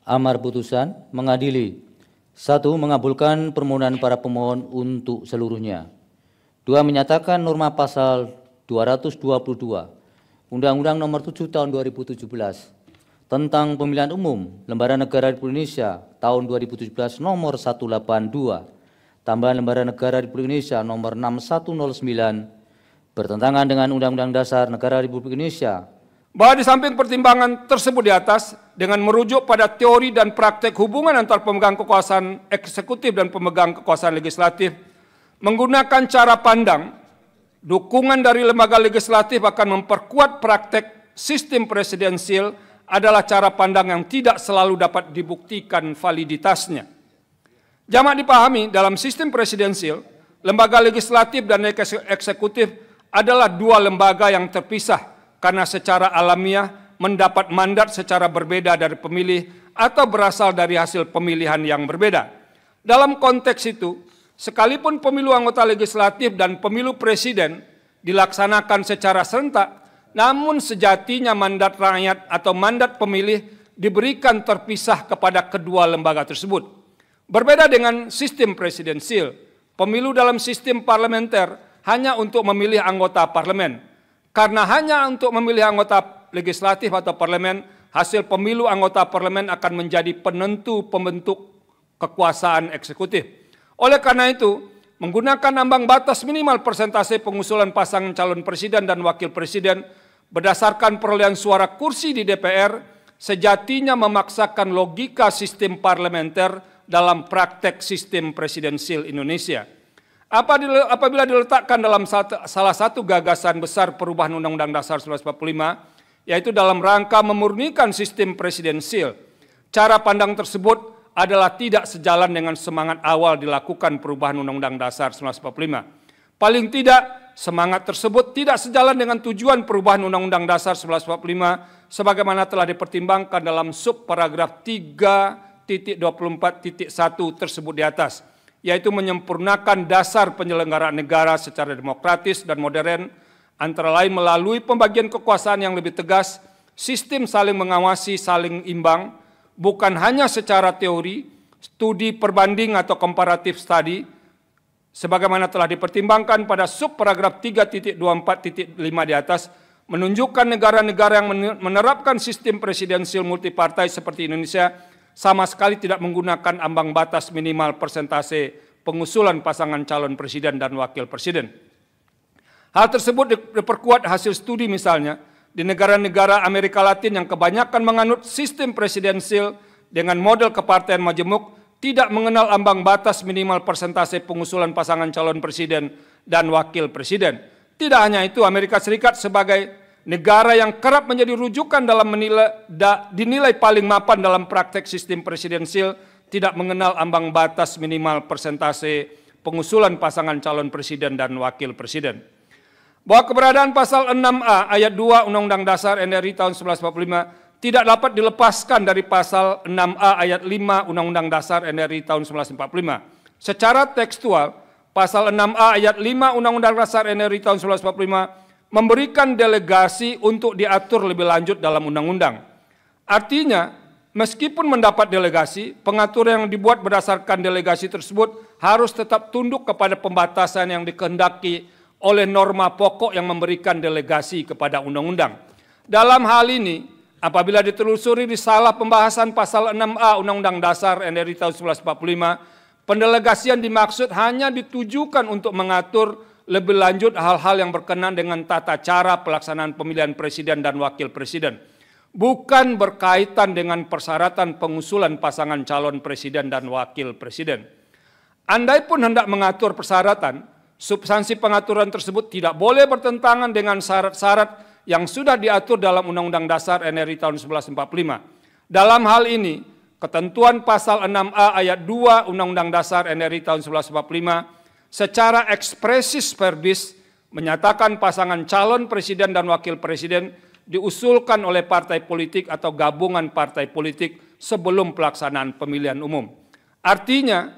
Amar putusan mengadili: 1. Mengabulkan permohonan para pemohon untuk seluruhnya. 2. Menyatakan norma pasal 222 Undang-Undang Nomor 7 Tahun 2017 tentang Pemilihan Umum Lembaran Negara Republik Indonesia tahun 2017 Nomor 182 tambahan Lembaran Negara Republik Indonesia Nomor 6109 bertentangan dengan Undang-Undang Dasar Negara Republik Indonesia. Bahwa di samping pertimbangan tersebut di atas, dengan merujuk pada teori dan praktek hubungan antar pemegang kekuasaan eksekutif dan pemegang kekuasaan legislatif, menggunakan cara pandang, dukungan dari lembaga legislatif akan memperkuat praktek sistem presidensial adalah cara pandang yang tidak selalu dapat dibuktikan validitasnya. Jamak dipahami, dalam sistem presidensial, lembaga legislatif dan eksekutif adalah dua lembaga yang terpisah, karena secara alamiah mendapat mandat secara berbeda dari pemilih atau berasal dari hasil pemilihan yang berbeda. Dalam konteks itu, sekalipun pemilu anggota legislatif dan pemilu presiden dilaksanakan secara serentak, namun sejatinya mandat rakyat atau mandat pemilih diberikan terpisah kepada kedua lembaga tersebut. Berbeda dengan sistem presidensial, pemilu dalam sistem parlementer hanya untuk memilih anggota parlemen. Karena hanya untuk memilih anggota legislatif atau parlemen, hasil pemilu anggota parlemen akan menjadi penentu pembentuk kekuasaan eksekutif. Oleh karena itu, menggunakan ambang batas minimal persentase pengusulan pasangan calon presiden dan wakil presiden berdasarkan perolehan suara kursi di DPR, sejatinya memaksakan logika sistem parlementer dalam praktek sistem presidensial Indonesia. Apabila diletakkan dalam salah satu gagasan besar perubahan Undang-Undang Dasar 1945, yaitu dalam rangka memurnikan sistem presidensial, cara pandang tersebut adalah tidak sejalan dengan semangat awal dilakukan perubahan Undang-Undang Dasar 1945. Paling tidak, semangat tersebut tidak sejalan dengan tujuan perubahan Undang-Undang Dasar 1945 sebagaimana telah dipertimbangkan dalam subparagraf 3.24.1 tersebut di atas, yaitu menyempurnakan dasar penyelenggaraan negara secara demokratis dan modern, antara lain melalui pembagian kekuasaan yang lebih tegas, sistem saling mengawasi, saling imbang, bukan hanya secara teori, studi perbanding atau comparative study, sebagaimana telah dipertimbangkan pada subparagraf 3.24.5 di atas, menunjukkan negara-negara yang menerapkan sistem presidensial multipartai seperti Indonesia sama sekali tidak menggunakan ambang batas minimal persentase pengusulan pasangan calon presiden dan wakil presiden. Hal tersebut diperkuat hasil studi misalnya di negara-negara Amerika Latin yang kebanyakan menganut sistem presidensial dengan model kepartean majemuk, tidak mengenal ambang batas minimal persentase pengusulan pasangan calon presiden dan wakil presiden. Tidak hanya itu, Amerika Serikat sebagai negara yang kerap menjadi rujukan dalam dinilai paling mapan dalam praktek sistem presidensial, tidak mengenal ambang batas minimal persentase pengusulan pasangan calon presiden dan wakil presiden. Bahwa keberadaan pasal 6A ayat 2 Undang-Undang Dasar NRI tahun 1945 tidak dapat dilepaskan dari pasal 6A ayat 5 Undang-Undang Dasar NRI tahun 1945. Secara tekstual, pasal 6A ayat 5 Undang-Undang Dasar NRI tahun 1945 memberikan delegasi untuk diatur lebih lanjut dalam undang-undang. Artinya, meskipun mendapat delegasi, pengaturan yang dibuat berdasarkan delegasi tersebut harus tetap tunduk kepada pembatasan yang dikehendaki oleh norma pokok yang memberikan delegasi kepada undang-undang. Dalam hal ini, apabila ditelusuri di salah pembahasan pasal 6A Undang-Undang Dasar NRI tahun 1945, pendelegasian dimaksud hanya ditujukan untuk mengatur lebih lanjut hal-hal yang berkenaan dengan tata cara pelaksanaan pemilihan presiden dan wakil presiden, bukan berkaitan dengan persyaratan pengusulan pasangan calon presiden dan wakil presiden. Andai pun hendak mengatur persyaratan, substansi pengaturan tersebut tidak boleh bertentangan dengan syarat-syarat yang sudah diatur dalam Undang-Undang Dasar NRI tahun 1945. Dalam hal ini, ketentuan pasal 6A ayat 2 Undang-Undang Dasar NRI tahun 1945 secara ekspresis verbis menyatakan pasangan calon presiden dan wakil presiden diusulkan oleh partai politik atau gabungan partai politik sebelum pelaksanaan pemilihan umum. Artinya,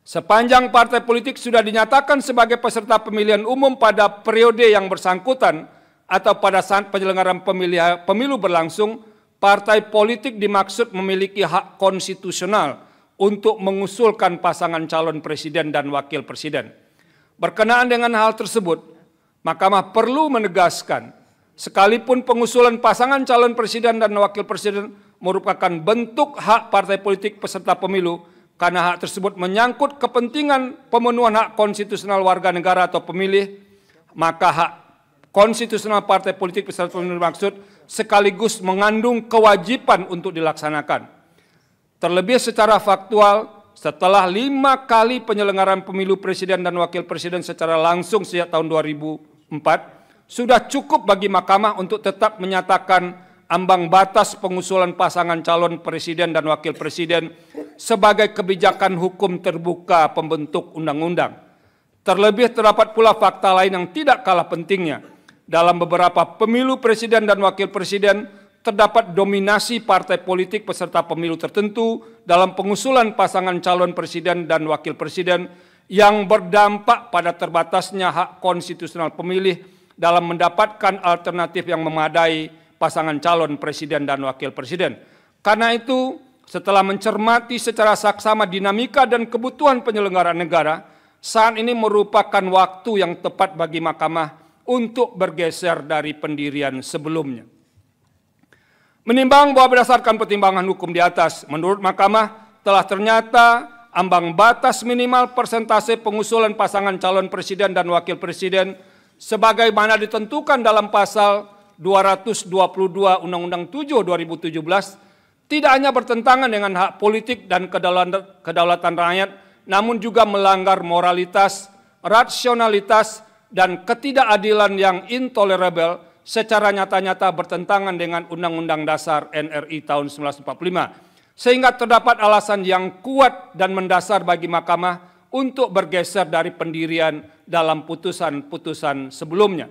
sepanjang partai politik sudah dinyatakan sebagai peserta pemilihan umum pada periode yang bersangkutan atau pada saat penyelenggaraan pemilu berlangsung, partai politik dimaksud memiliki hak konstitusional untuk mengusulkan pasangan calon presiden dan wakil presiden. Berkenaan dengan hal tersebut, Mahkamah perlu menegaskan, sekalipun pengusulan pasangan calon presiden dan wakil presiden merupakan bentuk hak partai politik peserta pemilu, karena hak tersebut menyangkut kepentingan pemenuhan hak konstitusional warga negara atau pemilih, maka hak konstitusional partai politik peserta pemilu maksud sekaligus mengandung kewajiban untuk dilaksanakan. Terlebih secara faktual, setelah 5 kali penyelenggaraan pemilu presiden dan wakil presiden secara langsung sejak tahun 2004, sudah cukup bagi Mahkamah untuk tetap menyatakan ambang batas pengusulan pasangan calon presiden dan wakil presiden sebagai kebijakan hukum terbuka pembentuk undang-undang. Terlebih terdapat pula fakta lain yang tidak kalah pentingnya. Dalam beberapa pemilu presiden dan wakil presiden, terdapat dominasi partai politik peserta pemilu tertentu dalam pengusulan pasangan calon presiden dan wakil presiden yang berdampak pada terbatasnya hak konstitusional pemilih dalam mendapatkan alternatif yang memadai pasangan calon presiden dan wakil presiden. Karena itu, setelah mencermati secara saksama dinamika dan kebutuhan penyelenggaraan negara, saat ini merupakan waktu yang tepat bagi Mahkamah untuk bergeser dari pendirian sebelumnya. Menimbang bahwa berdasarkan pertimbangan hukum di atas, menurut Mahkamah telah ternyata ambang batas minimal persentase pengusulan pasangan calon presiden dan wakil presiden sebagaimana ditentukan dalam pasal 222 Undang-Undang 7 2017 tidak hanya bertentangan dengan hak politik dan kedaulatan rakyat, namun juga melanggar moralitas, rasionalitas, dan ketidakadilan yang intolerable secara nyata-nyata bertentangan dengan Undang-Undang Dasar NRI tahun 1945. Sehingga terdapat alasan yang kuat dan mendasar bagi Mahkamah untuk bergeser dari pendirian dalam putusan-putusan sebelumnya.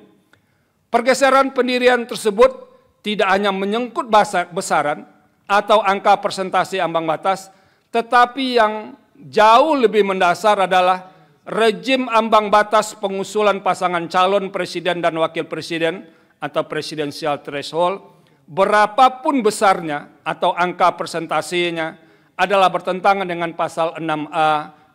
Pergeseran pendirian tersebut tidak hanya menyangkut besaran atau angka persentase ambang batas, tetapi yang jauh lebih mendasar adalah rejim ambang batas pengusulan pasangan calon presiden dan wakil presiden atau presidensial threshold, berapapun besarnya atau angka persentasenya adalah bertentangan dengan pasal 6A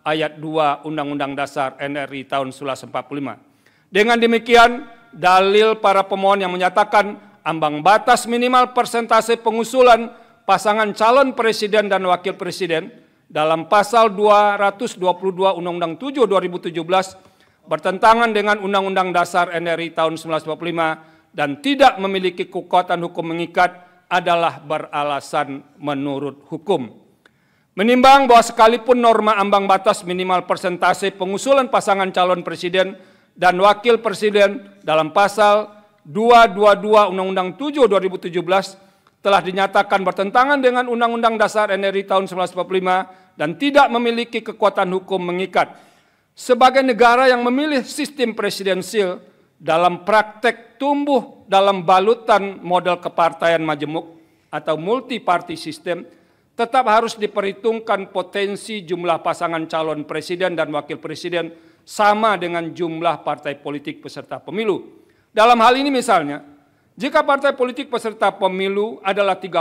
ayat 2 Undang-Undang Dasar NRI tahun 1945. Dengan demikian, dalil para pemohon yang menyatakan ambang batas minimal persentase pengusulan pasangan calon presiden dan wakil presiden dalam pasal 222 Undang-Undang 7 2017 bertentangan dengan Undang-Undang Dasar NRI tahun 1945 dan tidak memiliki kekuatan hukum mengikat adalah beralasan menurut hukum. Menimbang bahwa sekalipun norma ambang batas minimal persentase pengusulan pasangan calon presiden dan wakil presiden dalam pasal 222 Undang-Undang 7 2017 telah dinyatakan bertentangan dengan Undang-Undang Dasar NRI tahun 1945 dan tidak memiliki kekuatan hukum mengikat. Sebagai negara yang memilih sistem presidensil dalam praktek tumbuh dalam balutan model kepartaian majemuk atau multi-party system, tetap harus diperhitungkan potensi jumlah pasangan calon presiden dan wakil presiden sama dengan jumlah partai politik peserta pemilu. Dalam hal ini misalnya, jika partai politik peserta pemilu adalah 30,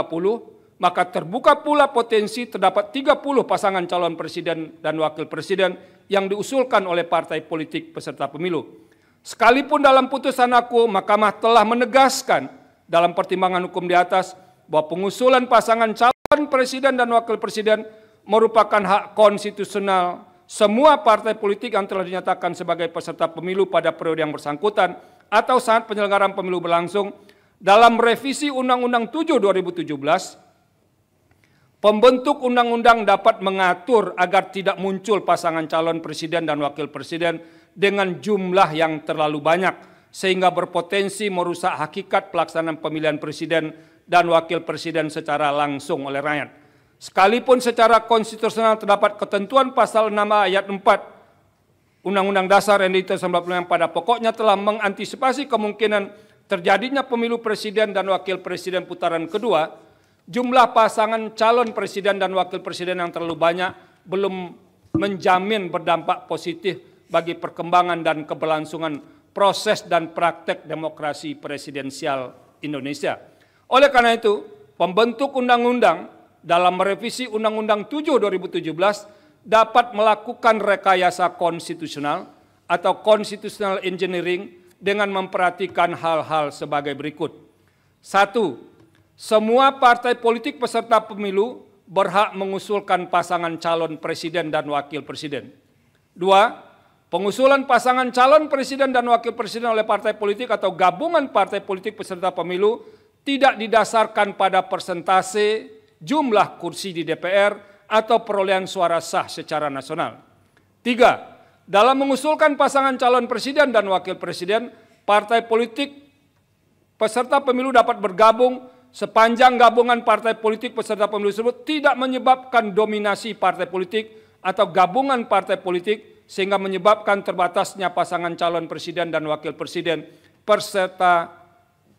maka terbuka pula potensi terdapat 30 pasangan calon presiden dan wakil presiden yang diusulkan oleh partai politik peserta pemilu. Sekalipun dalam putusan aku, Mahkamah telah menegaskan dalam pertimbangan hukum di atas bahwa pengusulan pasangan calon presiden dan wakil presiden merupakan hak konstitusional semua partai politik yang telah dinyatakan sebagai peserta pemilu pada periode yang bersangkutan atau saat penyelenggaraan pemilu berlangsung. Dalam revisi Undang-Undang 7 2017, pembentuk undang-undang dapat mengatur agar tidak muncul pasangan calon presiden dan wakil presiden dengan jumlah yang terlalu banyak, sehingga berpotensi merusak hakikat pelaksanaan pemilihan presiden dan wakil presiden secara langsung oleh rakyat. Sekalipun secara konstitusional terdapat ketentuan pasal 6 ayat 4 Undang-Undang Dasar NRI tahun 1945 yang pada pokoknya telah mengantisipasi kemungkinan terjadinya pemilu presiden dan wakil presiden putaran kedua, jumlah pasangan calon presiden dan wakil presiden yang terlalu banyak belum menjamin berdampak positif bagi perkembangan dan keberlangsungan proses dan praktek demokrasi presidensial Indonesia. Oleh karena itu, pembentuk undang-undang dalam merevisi Undang-Undang 7 2017 dapat melakukan rekayasa konstitusional atau constitutional engineering dengan memperhatikan hal-hal sebagai berikut. 1. Semua partai politik peserta pemilu berhak mengusulkan pasangan calon presiden dan wakil presiden. 2. Pengusulan pasangan calon presiden dan wakil presiden oleh partai politik atau gabungan partai politik peserta pemilu tidak didasarkan pada persentase jumlah kursi di DPR atau perolehan suara sah secara nasional. 3. Dalam mengusulkan pasangan calon presiden dan wakil presiden, partai politik peserta pemilu dapat bergabung sepanjang gabungan partai politik peserta pemilu tersebut tidak menyebabkan dominasi partai politik atau gabungan partai politik sehingga menyebabkan terbatasnya pasangan calon presiden dan wakil presiden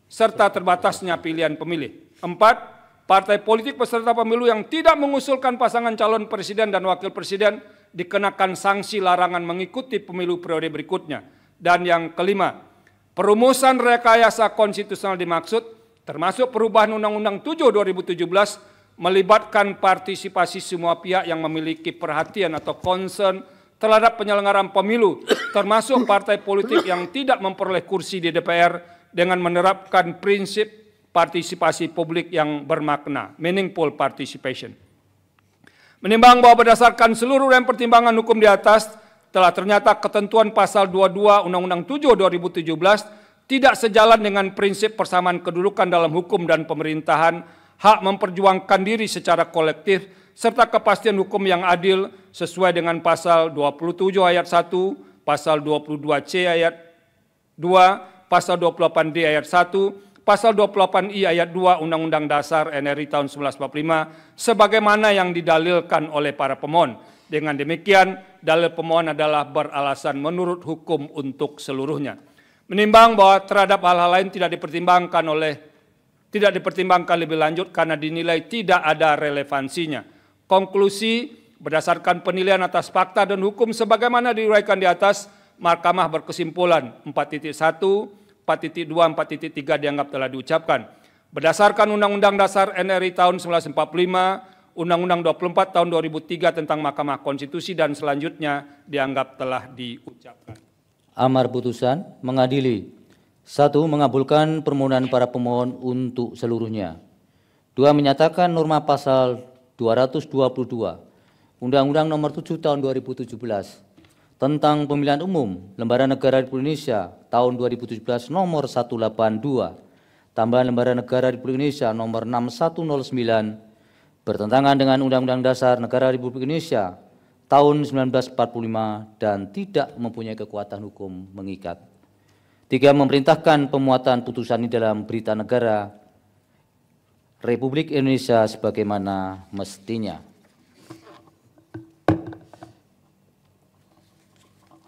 serta terbatasnya pilihan pemilih. 4. Partai politik peserta pemilu yang tidak mengusulkan pasangan calon presiden dan wakil presiden dikenakan sanksi larangan mengikuti pemilu periode berikutnya. Dan yang kelima, perumusan rekayasa konstitusional dimaksud, termasuk perubahan Undang-Undang 7 2017, melibatkan partisipasi semua pihak yang memiliki perhatian atau concern terhadap penyelenggaraan pemilu, termasuk partai politik yang tidak memperoleh kursi di DPR dengan menerapkan prinsip partisipasi publik yang bermakna, meaningful participation. Menimbang bahwa berdasarkan seluruh dan pertimbangan hukum di atas, telah ternyata ketentuan pasal 22 Undang-Undang 7 2017 tidak sejalan dengan prinsip persamaan kedudukan dalam hukum dan pemerintahan, hak memperjuangkan diri secara kolektif, serta kepastian hukum yang adil sesuai dengan pasal 27 ayat 1, pasal 22C ayat 2, pasal 28D ayat 1, Pasal 28I ayat 2 Undang-Undang Dasar NRI tahun 1945 sebagaimana yang didalilkan oleh para pemohon. Dengan demikian, dalil pemohon adalah beralasan menurut hukum untuk seluruhnya. Menimbang bahwa terhadap hal-hal lain tidak dipertimbangkan lebih lanjut karena dinilai tidak ada relevansinya. Konklusi, berdasarkan penilaian atas fakta dan hukum sebagaimana diuraikan di atas, Mahkamah berkesimpulan 4.1, 4.2, 4.3 dianggap telah diucapkan. Berdasarkan Undang-Undang Dasar NRI tahun 1945, Undang-Undang 24 tahun 2003 tentang Mahkamah Konstitusi dan selanjutnya dianggap telah diucapkan. Amar putusan mengadili. 1. Mengabulkan permohonan para pemohon untuk seluruhnya. 2. Menyatakan norma pasal 222 Undang-Undang Nomor 7 tahun 2017 tentang Pemilihan Umum Lembaran Negara Republik Indonesia tahun 2017 nomor 182, tambahan Lembaran Negara Republik Indonesia nomor 6109 bertentangan dengan Undang-Undang Dasar Negara Republik Indonesia tahun 1945 dan tidak mempunyai kekuatan hukum mengikat. 3. Memerintahkan pemuatan putusan ini dalam Berita Negara Republik Indonesia sebagaimana mestinya.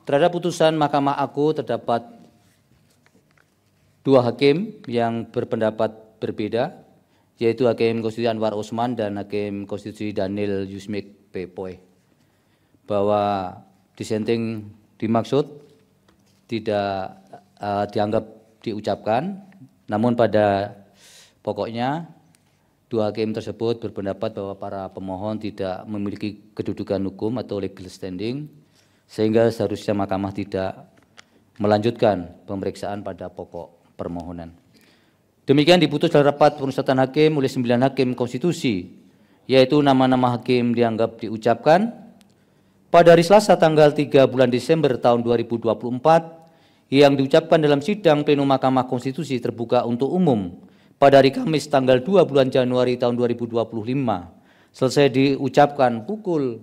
Terhadap putusan Mahkamah Agung terdapat 2 hakim yang berpendapat berbeda, yaitu Hakim Konstitusi Anwar Osman dan Hakim Konstitusi Daniel Yusmik P. bahwa dissenting dimaksud tidak dianggap diucapkan, namun pada pokoknya 2 hakim tersebut berpendapat bahwa para pemohon tidak memiliki kedudukan hukum atau legal standing, sehingga seharusnya Mahkamah tidak melanjutkan pemeriksaan pada pokok permohonan. Demikian diputus dalam rapat permusyawaratan hakim oleh 9 hakim konstitusi, yaitu nama-nama hakim dianggap diucapkan pada hari Selasa tanggal 3 bulan Desember tahun 2024 yang diucapkan dalam sidang pleno Mahkamah Konstitusi terbuka untuk umum pada hari Kamis tanggal 2 bulan Januari tahun 2025 selesai diucapkan pukul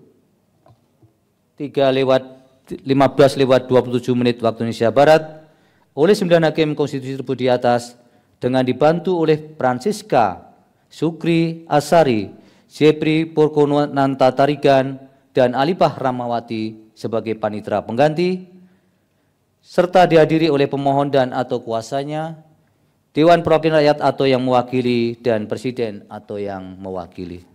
15:27 waktu Indonesia Barat oleh 9 hakim konstitusi tersebut di atas dengan dibantu oleh Francisca Sukri Asari, Jepri Porkonanta Tarigan, dan Alipah Ramawati sebagai panitera pengganti, serta dihadiri oleh pemohon dan atau kuasanya, Dewan Perwakilan Rakyat atau yang mewakili, dan Presiden atau yang mewakili.